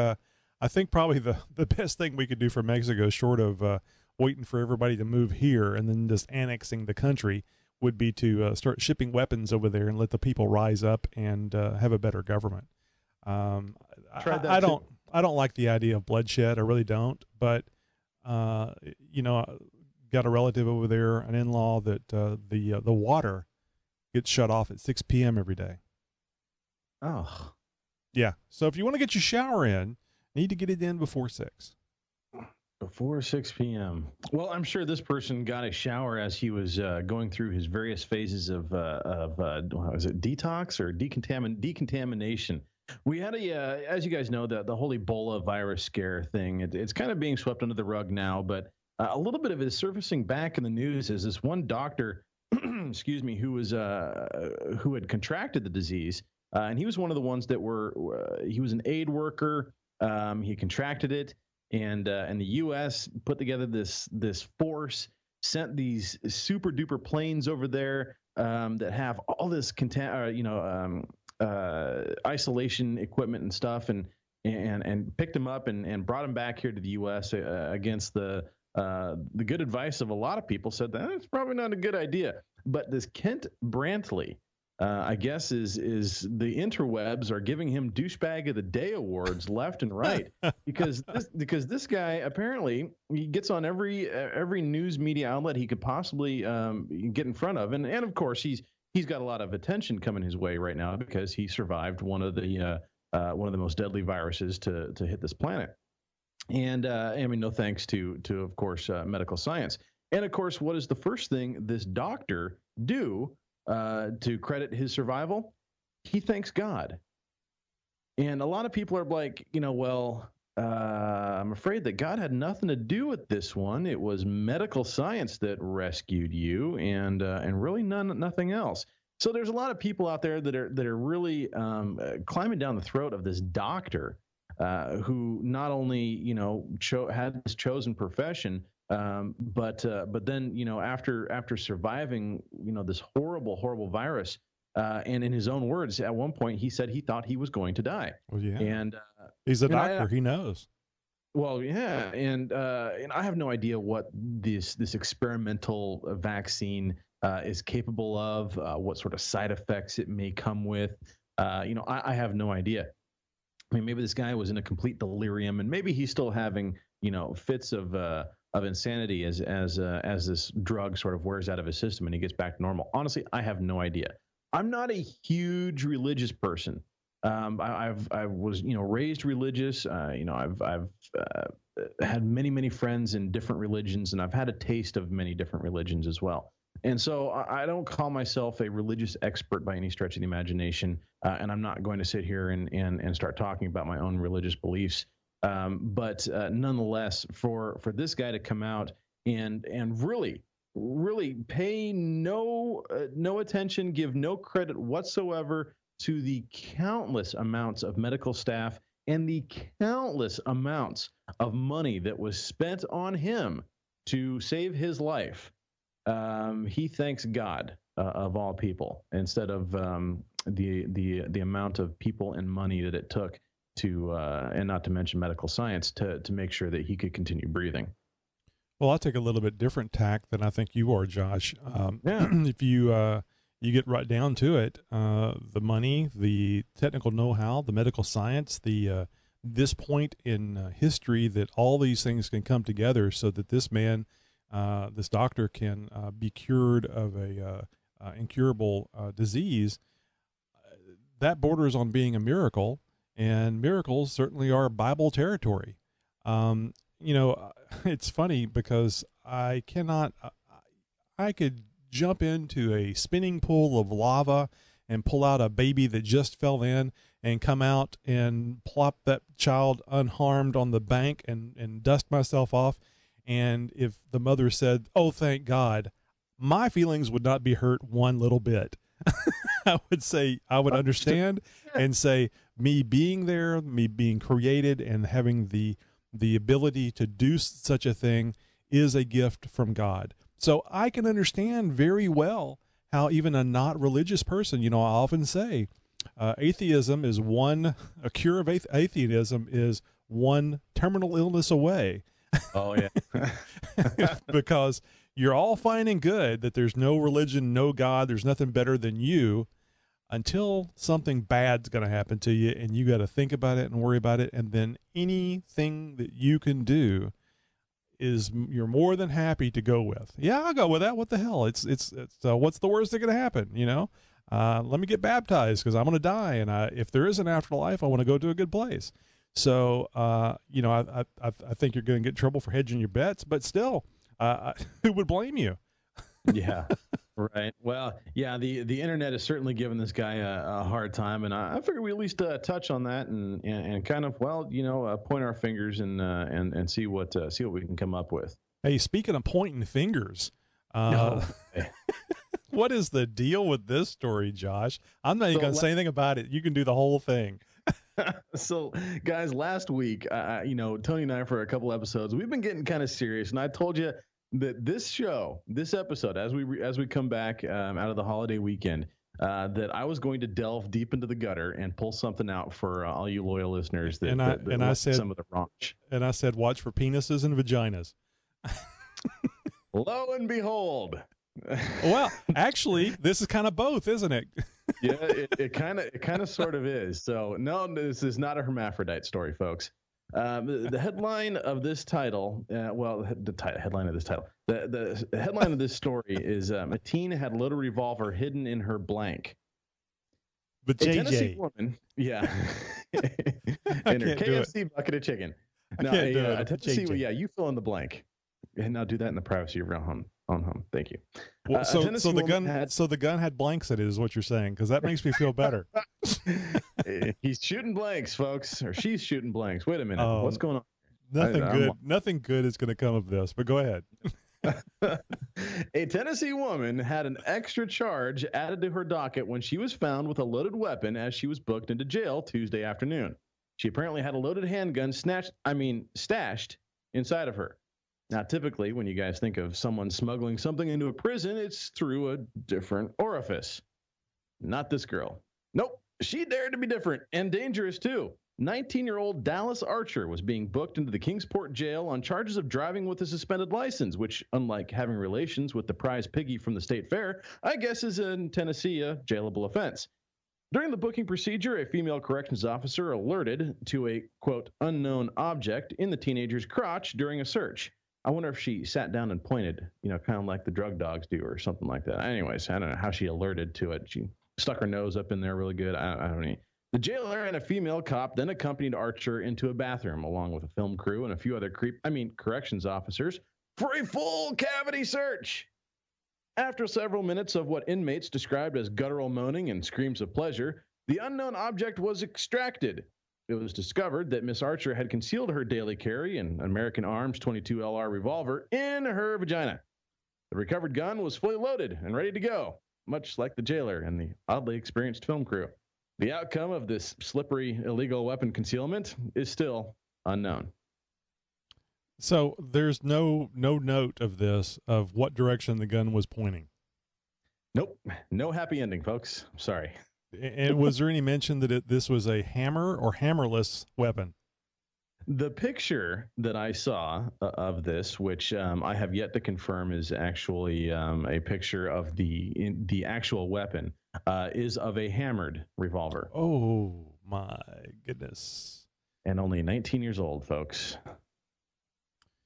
probably the best thing we could do for Mexico, short of waiting for everybody to move here and then just annexing the country, would be to start shipping weapons over there and let the people rise up and have a better government. I don't like the idea of bloodshed. I really don't. But got a relative over there, an in-law that the water gets shut off at 6 p.m. every day. Oh, yeah. So if you want to get your shower in, you need to get it in before 6. Before 6 p.m. Well, I'm sure this person got a shower as he was going through his various phases of was it detox or decontamination? We had as you guys know, the whole Ebola virus scare thing. It's kind of being swept under the rug now, but a little bit of it is surfacing back in the news. Is this one doctor, excuse me, who had contracted the disease, and he was one of the ones that he was an aid worker. He contracted it. And the U.S. put together this force, sent these super duper planes over there that have all this isolation equipment and stuff, and picked them up and brought them back here to the U.S. Against the good advice of a lot of people, said that it's probably not a good idea. But this Kent Brantley, I guess is the interwebs are giving him douchebag of the day awards left and right because this guy apparently he gets on every news media outlet he could possibly get in front of, and of course he's got a lot of attention coming his way right now because he survived one of the most deadly viruses to hit this planet, and I mean no thanks to of course medical science, and of course what is the first thing this doctor do? To credit his survival, he thanks God. And a lot of people are like, I'm afraid that God had nothing to do with this one. It was medical science that rescued you, and really nothing else. So there's a lot of people out there that are really climbing down the throat of this doctor who not only had this chosen profession. But then after surviving this horrible virus, and in his own words, at one point he said he thought he was going to die. Well, yeah, and he's a doctor. He knows. Well, yeah, and I have no idea what this experimental vaccine is capable of, what sort of side effects it may come with. I have no idea. I mean, maybe this guy was in a complete delirium, and maybe he's still having fits of insanity as this drug sort of wears out of his system and he gets back to normal. Honestly, I have no idea. I'm not a huge religious person. I was raised religious. I've had many friends in different religions, and I've had a taste of many different religions as well. And so I don't call myself a religious expert by any stretch of the imagination, and I'm not going to sit here and start talking about my own religious beliefs. But nonetheless, for this guy to come out and really pay no attention, give no credit whatsoever to the countless amounts of medical staff and the countless amounts of money that was spent on him to save his life, he thanks God of all people instead of the amount of people and money that it took to, and not to mention medical science, to make sure that he could continue breathing. Well, I'll take a little bit different tack than I think you are, Josh. Yeah. If you get right down to it, the money, the technical know-how, the medical science, the this point in history that all these things can come together so that this man, this doctor, can be cured of a incurable disease, that borders on being a miracle, and miracles certainly are Bible territory. You know, it's funny because I cannot, I could jump into a spinning pool of lava and pull out a baby that just fell in and come out and plop that child unharmed on the bank and dust myself off. And if the mother said, "Oh, thank God," my feelings would not be hurt one little bit. I would say, I would understand and say, me being there, me being created and having the ability to do such a thing is a gift from God. So I can understand very well how even a not religious person, you know, I often say, atheism is one, a cure of atheism is one terminal illness away. Oh yeah. Because you're all fine and good that there's no religion, no God, there's nothing better than you, until something bad's going to happen to you and you got to think about it and worry about it. And then anything that you can do is you're more than happy to go with. Yeah, I'll go with that. What the hell? It's what's the worst that could happen? You know, let me get baptized because I'm going to die. And if there is an afterlife, I want to go to a good place. So, you know, I think you're going to get in trouble for hedging your bets, but still, who would blame you? Yeah. Right. Well, yeah, the internet has certainly given this guy a hard time, and I figure we at least touch on that and kind of, well, you know, point our fingers and see what we can come up with. Hey, speaking of pointing fingers, Okay. what is the deal with this story, Josh? I'm not even going to say anything about it. You can do the whole thing. So, guys, last week, you know, Tony and I, for a couple episodes, we've been getting kind of serious, and I told you that this episode, as we come back out of the holiday weekend, that I was going to delve deep into the gutter and pull something out for all you loyal listeners. I said some of the raunch. And I said, watch for penises and vaginas. Lo and behold. Well, actually, this is kind of both, isn't it? Yeah, it kind of sort of is. So no, this is not a hermaphrodite story, folks. The headline of this title, headline of this title, the headline of this story is a teen had loaded revolver hidden in her blank. But a Tennessee woman, yeah, in her KFC bucket of chicken. No, a Tennessee, yeah, you fill in the blank, and now do that in the privacy of your own home. Thank you. Well, so the gun had blanks in it, is what you're saying, because that makes me feel better. He's shooting blanks, folks, or she's shooting blanks. Wait a minute, what's going on? Nothing good is going to come of this. But go ahead. A Tennessee woman had an extra charge added to her docket when she was found with a loaded weapon as she was booked into jail Tuesday afternoon. She apparently had a loaded handgun stashed inside of her. Now, typically, when you guys think of someone smuggling something into a prison, it's through a different orifice. Not this girl. Nope. She dared to be different and dangerous, too. 19-year-old Dallas Archer was being booked into the Kingsport jail on charges of driving with a suspended license, which, unlike having relations with the prize piggy from the state fair, I guess is in Tennessee a jailable offense. During the booking procedure, a female corrections officer alerted to a, quote, unknown object in the teenager's crotch during a search. I wonder if she sat down and pointed, you know, kind of like the drug dogs do or something like that. Anyways, I don't know how she alerted to it. She stuck her nose up in there really good. I don't know. The jailer and a female cop then accompanied Archer into a bathroom along with a film crew and a few other corrections officers for a full cavity search. After several minutes of what inmates described as guttural moaning and screams of pleasure, the unknown object was extracted. It was discovered that Miss Archer had concealed her daily carry, an American Arms 22 LR revolver, in her vagina. The recovered gun was fully loaded and ready to go, much like the jailer and the oddly experienced film crew. The outcome of this slippery illegal weapon concealment is still unknown. So there's no note of this, of what direction the gun was pointing. Nope. No happy ending, folks. Sorry. And was there any mention that this was a hammer or hammerless weapon? The picture that I saw of this, which I have yet to confirm is actually a picture of the actual weapon, is of a hammered revolver. Oh my goodness! And only 19 years old, folks.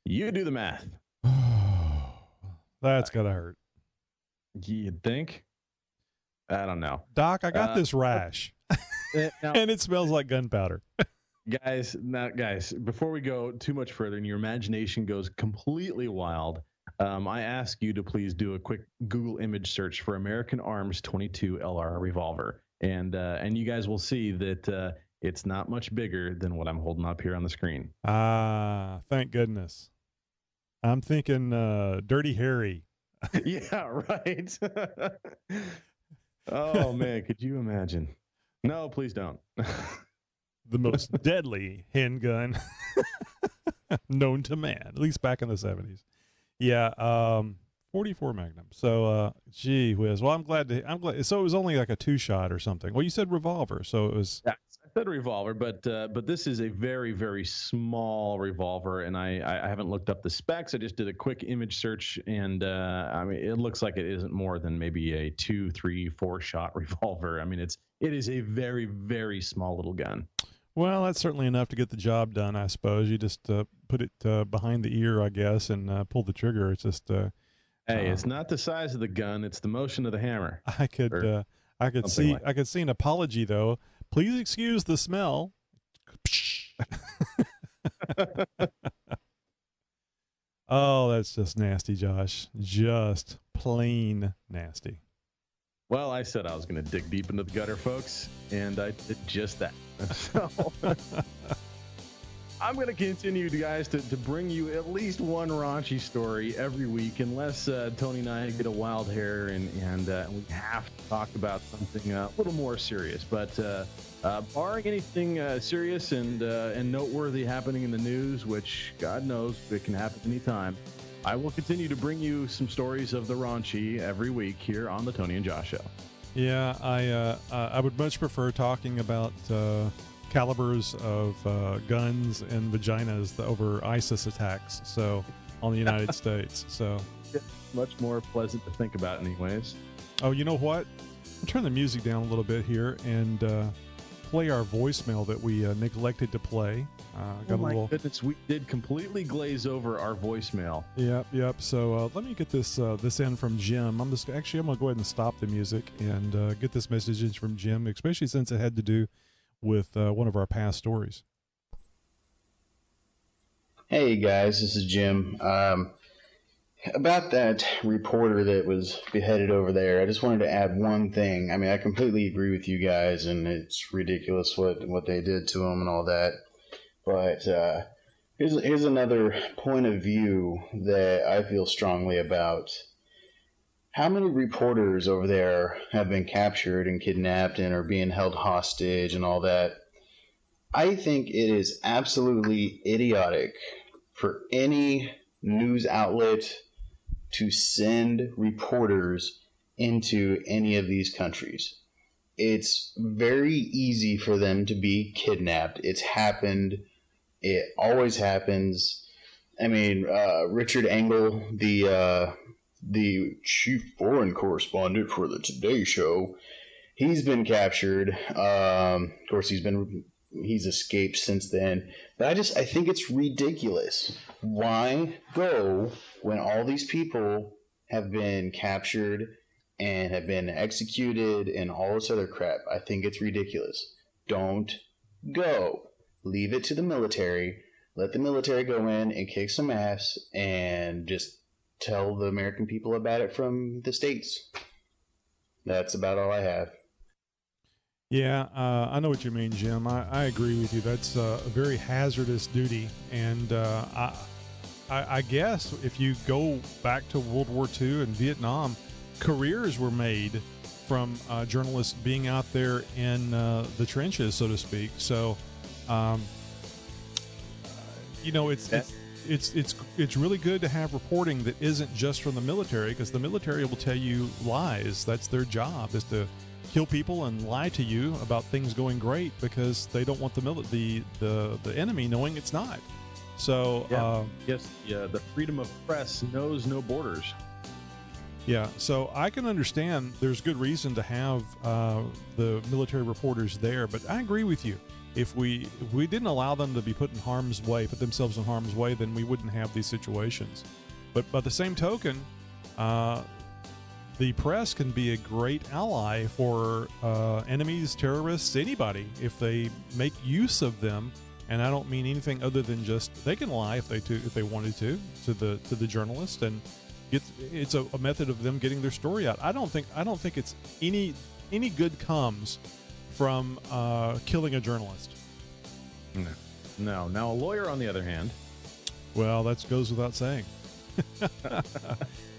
You do the math. That's gotta hurt. You'd think? I don't know. Doc, I got this rash, now, and it smells like gunpowder. guys, before we go too much further and your imagination goes completely wild, I ask you to please do a quick Google image search for American Arms 22 LR revolver, and you guys will see that it's not much bigger than what I'm holding up here on the screen. Ah, thank goodness. I'm thinking Dirty Harry. Yeah, right. Oh man, could you imagine? No, please don't. The most deadly handgun known to man, at least back in the 70s. Yeah, 44 Magnum. So, gee whiz. Well, I'm glad. So it was only like a 2-shot or something. Well, you said revolver, so it was. Yeah, I said revolver, but this is a very, very small revolver, and I haven't looked up the specs. I just did a quick image search, and I mean, it looks like it isn't more than maybe a 2, 3, 4-shot revolver. I mean, it is a very, very small little gun. Well, that's certainly enough to get the job done, I suppose. You just put it behind the ear, I guess, and pull the trigger. It's just. Hey, it's not the size of the gun; it's the motion of the hammer. I could see an apology though. Please excuse the smell. Oh, that's just nasty, Josh. Just plain nasty. Well, I said I was going to dig deep into the gutter, folks, and I did just that. So I'm going to continue, guys, to bring you at least one raunchy story every week, unless Tony and I get a wild hair and we have to talk about something a little more serious. But barring anything serious and noteworthy happening in the news, which God knows it can happen anytime, I will continue to bring you some stories of the raunchy every week here on the Tony and Josh Show. Yeah, I would much prefer talking about calibers of guns and vaginas over ISIS attacks. So on the United States. So much more pleasant to think about, anyways. Oh, you know what? I'll turn the music down a little bit here and play our voicemail that we neglected to play. Oh my goodness, we did completely glaze over our voicemail. Yep. So let me get this in from Jim. I'm gonna go ahead and stop the music and get this message in from Jim, especially since it had to do with one of our past stories. Hey guys, this is Jim. About that reporter that was beheaded over there, I just wanted to add one thing. I mean, I completely agree with you guys, and it's ridiculous what they did to him and all that. But here's another point of view that I feel strongly about. How many reporters over there have been captured and kidnapped and are being held hostage and all that? I think it is absolutely idiotic for any news outlet to send reporters into any of these countries. It's very easy for them to be kidnapped. It's happened. It always happens. I mean, Richard Engel, the chief foreign correspondent for the Today Show, he's been captured. Of course, he's escaped since then. But I think it's ridiculous. Why go when all these people have been captured and have been executed and all this other crap? I think it's ridiculous. Don't go. Leave it to the military. Let the military go in and kick some ass and just tell the American people about it from the States. That's about all I have. Yeah, I know what you mean, Jim. I agree with you. That's a very hazardous duty. And I guess if you go back to World War II and Vietnam, careers were made from journalists being out there in the trenches, so to speak. So, it's really good to have reporting that isn't just from the military, because the military will tell you lies. That's their job, is to kill people and lie to you about things going great because they don't want the enemy knowing it's not. So the freedom of press knows no borders. Yeah, so I can understand there's good reason to have the military reporters there, but I agree with you. If we didn't allow them to be put themselves in harm's way, then we wouldn't have these situations. But by the same token, the press can be a great ally for enemies, terrorists, anybody, if they make use of them. And I don't mean anything other than just they can lie if they wanted to the journalist, and it's a method of them getting their story out. I don't think it's any good comes from killing a journalist. No. Now a lawyer, on the other hand, well, that goes without saying.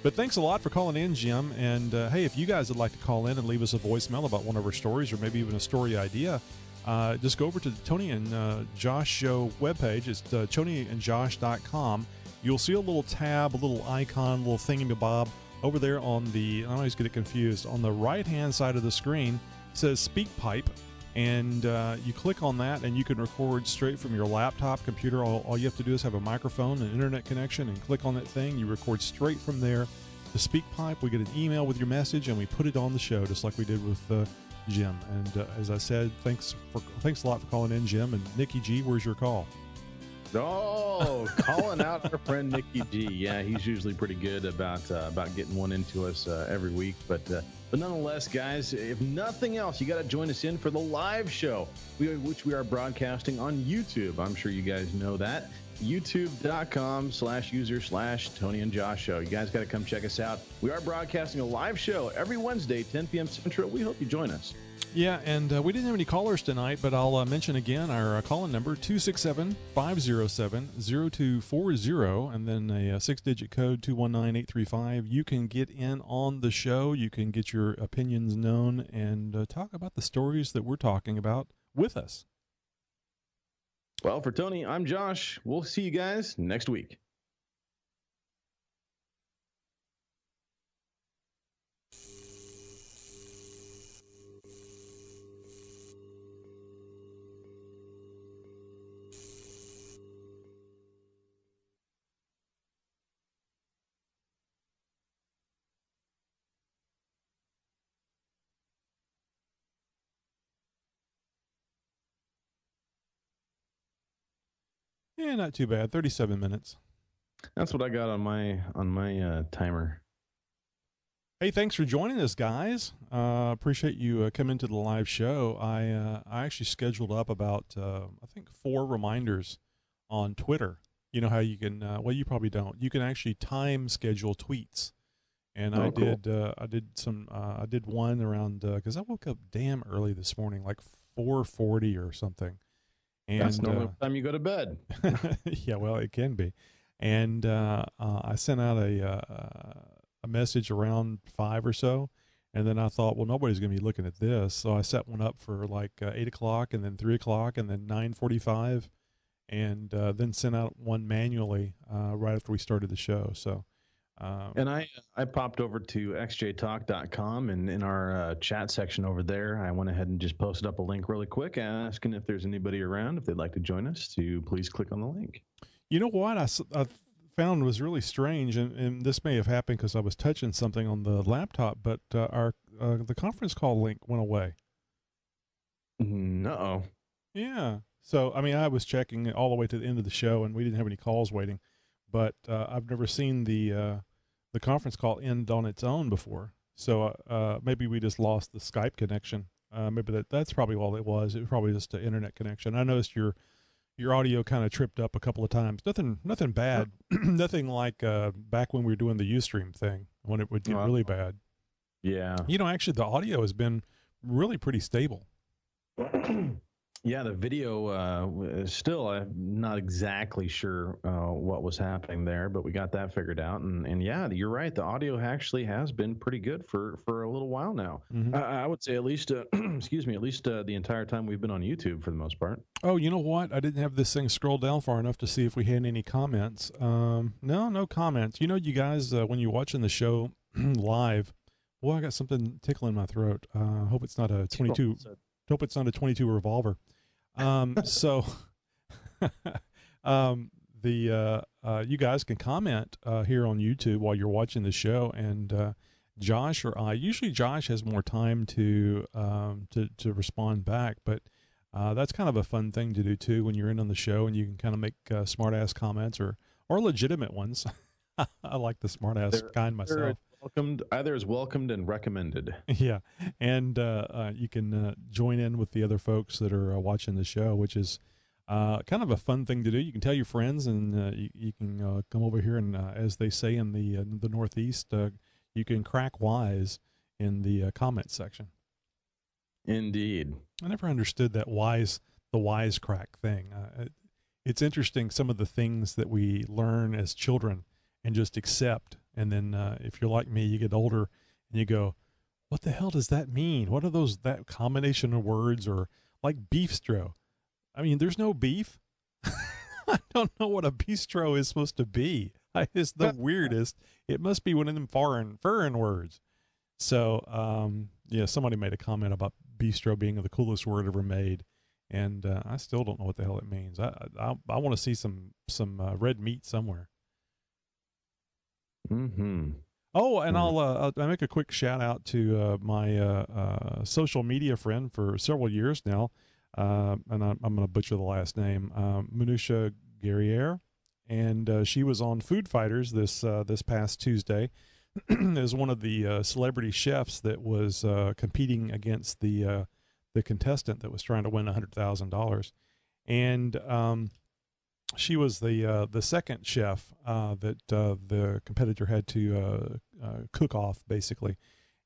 But thanks a lot for calling in, Jim. And hey, if you guys would like to call in and leave us a voicemail about one of our stories, or maybe even a story idea, just go over to the Tony and Josh Show webpage. It's tonyandjosh.com. You'll see a little tab, a little icon, a little thingy-bob over there on the, I always get it confused, on the right-hand side of the screen. It says SpeakPipe, and you click on that, and you can record straight from your laptop, computer. All you have to do is have a microphone, an internet connection, and click on that thing. You record straight from there to SpeakPipe. We get an email with your message, and we put it on the show, just like we did with Jim. And as I said, thanks a lot for calling in, Jim. And Nikki G, where's your call? Oh, calling out our friend Nikki G. Yeah, he's usually pretty good about getting one into us every week. But nonetheless, guys, if nothing else, you got to join us in for the live show, which we are broadcasting on YouTube. I'm sure you guys know that. YouTube.com/user/Tony and Josh Show. You guys got to come check us out. We are broadcasting a live show every Wednesday, 10 p.m. Central. We hope you join us. Yeah, and we didn't have any callers tonight, but I'll mention again our call-in number, 267-507-0240, and then a 6-digit code, 219835. You can get in on the show. You can get your opinions known and talk about the stories that we're talking about with us. Well, for Tony, I'm Josh. We'll see you guys next week. Yeah, not too bad. 37 minutes. That's what I got on my timer. Hey, thanks for joining us, guys. Appreciate you coming to the live show. I actually scheduled up about, I think, 4 reminders on Twitter. You know how you can, well, you probably don't. You can actually time schedule tweets. And I did one around, because I woke up damn early this morning, like 4:40 or something. And that's normally the time you go to bed. Yeah, well, it can be. And I sent out a message around 5 or so, and then I thought, well, nobody's going to be looking at this, so I set one up for like 8 o'clock, and then 3 o'clock, and then 9:45, and then sent out one manually right after we started the show. So. And I popped over to xjtalk.com, and in our chat section over there, I went ahead and just posted up a link really quick asking if there's anybody around, if they'd like to join us, to please click on the link. You know what I found was really strange, and this may have happened because I was touching something on the laptop, but the conference call link went away. Uh-oh. Yeah. So, I mean, I was checking all the way to the end of the show, and we didn't have any calls waiting. But I've never seen the conference call end on its own before. So maybe we just lost the Skype connection. Maybe that's probably all it was. It was probably just an internet connection. I noticed your audio kind of tripped up a couple of times. Nothing bad. Nothing like back when we were doing the Ustream thing when it would get really bad. Yeah. You know, actually, the audio has been really pretty stable. Yeah, the video still, I'm not exactly sure what was happening there, but we got that figured out. And yeah, you're right. The audio actually has been pretty good for a little while now. Mm-hmm. I would say at least, excuse me, at least the entire time we've been on YouTube for the most part. Oh, you know what? I didn't have this thing scroll down far enough to see if we had any comments. No comments. You know, you guys, when you're watching the show live, Well, I got something tickling my throat. Hope it's not a 22. Hope it's not a 22 revolver. So, you guys can comment here on YouTube while you're watching the show, and Josh or I. Usually, Josh has more time to respond back, but that's kind of a fun thing to do too when you're in on the show, and you can kind of make smart ass comments or legitimate ones. I like the smart ass kind myself. Either is welcomed and recommended. Yeah, and you can join in with the other folks that are watching the show, which is kind of a fun thing to do. You can tell your friends, and you can come over here and, as they say in the Northeast, you can crack wise in the comment section. Indeed. I never understood the wisecrack thing. It's interesting, some of the things that we learn as children and just accept. And then if you're like me, you get older and you go, what the hell does that mean? What are that combination of words? Or like beefstro. I mean, there's no beef. I don't know what a bistro is supposed to be. It's the weirdest. It must be one of them foreign words. So, yeah, somebody made a comment about bistro being the coolest word ever made, and I still don't know what the hell it means. I want to see some red meat somewhere. Mm-hmm. Oh, and I'll make a quick shout out to my social media friend for several years now, and I'm going to butcher the last name, Manusha Guerriere, and she was on Food Fighters this past Tuesday as one of the celebrity chefs that was competing against the contestant that was trying to win $100,000, and she was the second chef that the competitor had to cook off, basically.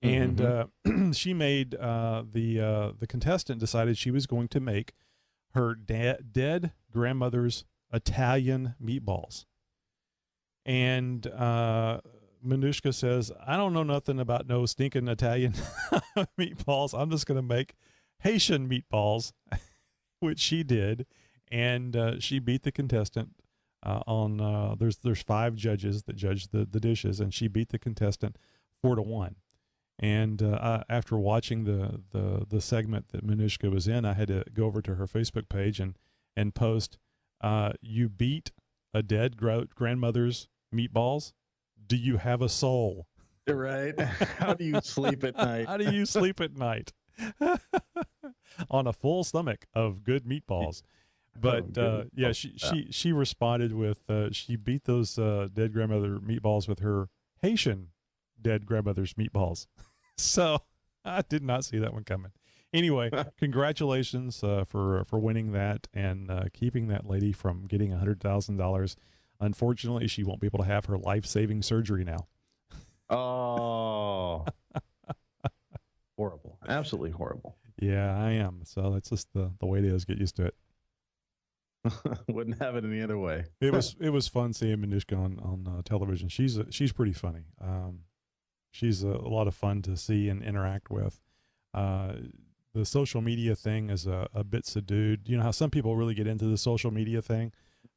And she made the contestant decided she was going to make her dead grandmother's Italian meatballs. And Manushka says, I don't know nothing about no stinking Italian meatballs. I'm just going to make Haitian meatballs, which she did. And she beat the contestant on there's 5 judges that judge the dishes, and she beat the contestant 4-1. And after watching the segment that Manushka was in, I had to go over to her Facebook page and post, you beat a dead grandmother's meatballs? Do you have a soul? Right. How do you sleep at night? How do you sleep at night? On a full stomach of good meatballs. But yeah, she responded with she beat those dead grandmother meatballs with her Haitian dead grandmother's meatballs. So I did not see that one coming. Anyway, congratulations for winning that and keeping that lady from getting $100,000. Unfortunately, she won't be able to have her life-saving surgery now. Oh, horrible! Absolutely horrible. Yeah, I am. So that's just the way it is. Get used to it. Wouldn't have it any other way. It was fun seeing Manushka on television. She's pretty funny. She's a lot of fun to see and interact with. The social media thing is a bit subdued. You know how some people really get into the social media thing.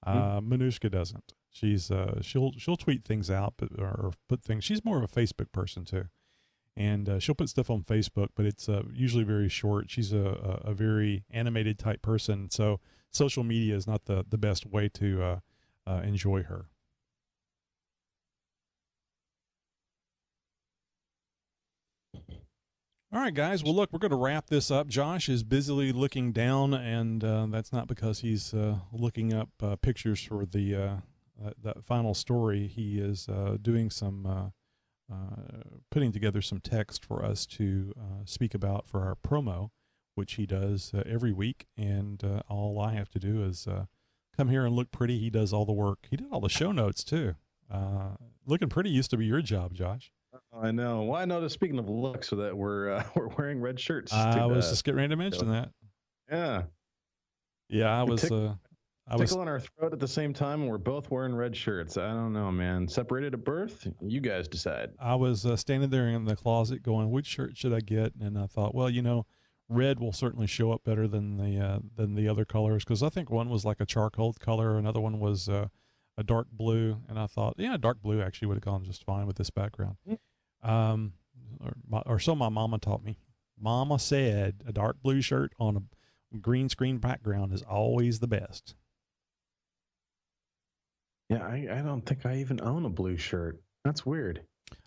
Manushka doesn't. She'll tweet things out, or put things. She's more of a Facebook person too, and she'll put stuff on Facebook, but it's usually very short. She's a very animated type person, so social media is not the best way to enjoy her. All right, guys. Well, look, we're going to wrap this up. Josh is busily looking down, and that's not because he's looking up pictures for the that final story. He is doing some putting together some text for us to speak about for our promo, which he does every week. And all I have to do is come here and look pretty. He does all the work. He did all the show notes too. Looking pretty used to be your job, Josh. I know. Well, I noticed, speaking of looks, so that we're wearing red shirts. I was just getting ready to mention that. Yeah. Yeah, I was tickle in our throat at the same time, and we're both wearing red shirts. I don't know, man. Separated at birth? You guys decide. I was standing there in the closet going, which shirt should I get? And I thought, well, red will certainly show up better than the other colors, because I think one was like a charcoal color, another one was a dark blue, and I thought, yeah, dark blue actually would have gone just fine with this background. or so my mama taught me. Mama said a dark blue shirt on a green screen background is always the best. Yeah, I don't think I even own a blue shirt. That's weird.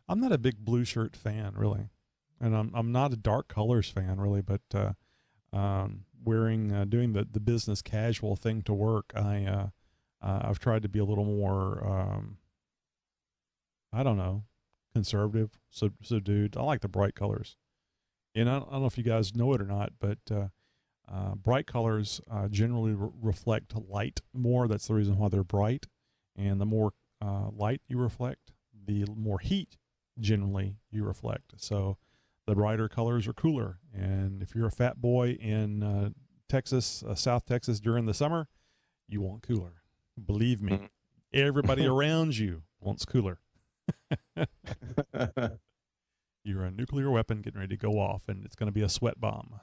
I'm not a big blue shirt fan, really, and I'm not a dark colors fan, really. But doing the business casual thing to work, I've tried to be a little more I don't know, conservative, subdued. I like the bright colors, and I don't know if you guys know it or not, but bright colors generally reflect light more. That's the reason why they're bright, and the more light you reflect, the more heat generally you reflect. So the brighter colors are cooler. And if you're a fat boy in Texas, South Texas during the summer, you want cooler. Believe me, everybody around you wants cooler. You're a nuclear weapon getting ready to go off, and it's going to be a sweat bomb.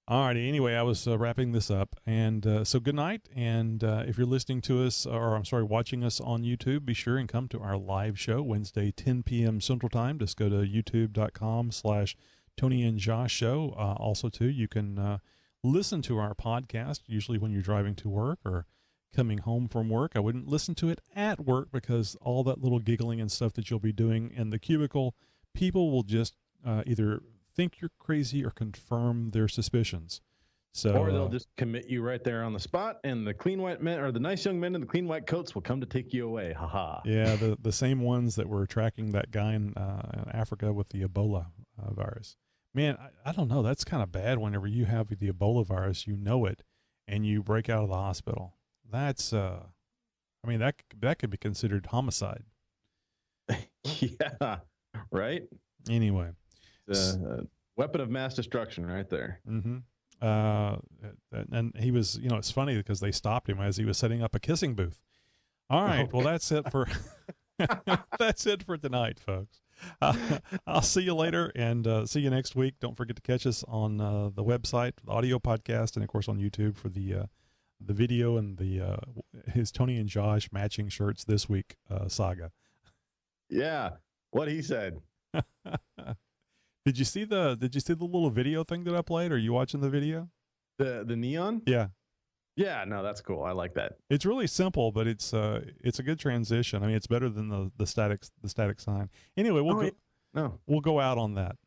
All righty. Anyway, I was wrapping this up. And so good night. And if you're listening to us, watching us on YouTube, be sure and come to our live show Wednesday, 10 p.m. Central Time. Just go to youtube.com/Tony and Josh Show. Also, too, you can listen to our podcast, usually when you're driving to work or coming home from work. I wouldn't listen to it at work because all that little giggling and stuff that you'll be doing in the cubicle, people will just either think you're crazy or confirm their suspicions. So, or they'll just commit you right there on the spot, and the clean white men, or the nice young men in the clean white coats, will come to take you away. Ha ha. Yeah, the same ones that were tracking that guy in Africa with the Ebola virus. Man, I don't know. That's kind of bad whenever you have the Ebola virus, you know it, and you break out of the hospital. That's, that could be considered homicide. Yeah, right? Anyway. Weapon of mass destruction right there. Mm-hmm. And he was, it's funny because they stopped him as he was setting up a kissing booth. All right. Well, that's it for that's it for tonight, folks. I'll see you later, and see you next week. Don't forget to catch us on the website, the audio podcast, and of course on YouTube for the video and his Tony and Josh matching shirts this week saga. Yeah, what he said. Did you see the little video thing that I played? Are you watching the video? The neon? Yeah. Yeah, no, that's cool. I like that. It's really simple, but it's a good transition. I mean, it's better than the static sign. Anyway, we'll go out on that.